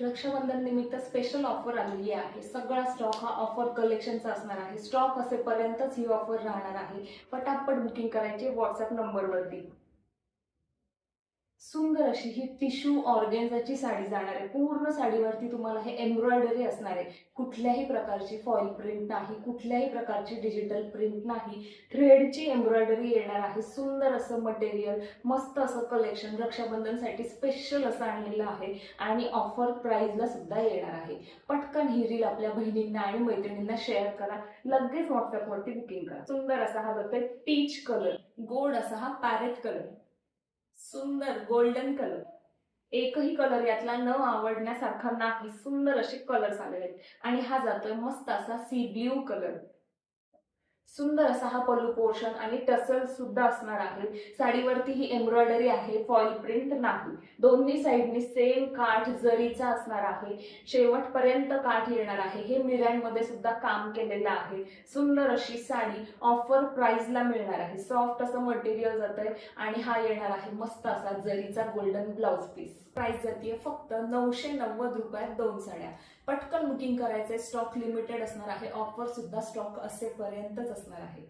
रक्षाबंधन निमित्त special offer आलेली आहे। सगळा स्टॉक हा ऑफर कलेक्शनचा असणार आहे। स्टॉक असेपर्यंतच ही ऑफर राहणार आहे। पटापट बुकिंग करायची व्हॉट्सअप नंबरवरती। सुंदर अशी ही टिश्यू ऑर्गेन्झाची साडी जाणार आहे। पूर्ण साडीवरती तुम्हाला हे एम्ब्रॉयडरी असणार आहे। कुठल्याही प्रकारची फॉईल प्रिंट नाही, कुठल्याही प्रकारची डिजिटल प्रिंट नाही, थ्रेडची एम्ब्रॉयडरी येणार आहे। सुंदर असं मटेरियल, मस्त असं कलेक्शन रक्षाबंधनसाठी स्पेशल असं आणलेलं आहे आणि ऑफर प्राइसला सुद्धा येणार आहे। पटकन ही रील आपल्या बहिणींना आणि मैत्रिणींना शेअर करा। लगेच व्हॉट्सअपवरती बुकिंग करा। सुंदर असा हा जातोय पीच कलर, गोल्ड असा हा पॅरेट कलर, सुंदर गोल्डन कलर, एकही कलर यातला न आवडण्यासारखा नाही। सुंदर असे कलर्स आलेले आहेत आणि हा जातोय मस्त असा सी ब्ल्यू कलर। सुंदर असा हा पल्लू पोर्शन आणि टसल सुद्धा असणार आहे। साडीवरती ही एम्ब्रॉयडरी आहे, फॉईल प्रिंट नाही। दोन्ही साइडनी सेम काठ जरीचा असणार आहे। शेवटपर्यंत काठ येणार आहे। हे मिऱ्यांमध्ये सुद्धा काम केलेलं आहे। सुंदर अशी साडी ऑफर प्राइसला मिळणार आहे। सॉफ्ट असं मटेरियल जातंय आणि हा येणार आहे मस्त असा जरीचा गोल्डन ब्लाउज पीस। प्राइस जातीये फक्त 990 रुपयात 2 साड्या। पटकन बुकिंग करायचंय, स्टॉक लिमिटेड असणार आहे। ऑफर सुद्धा स्टॉक असेपर्यंतच असणार आहे।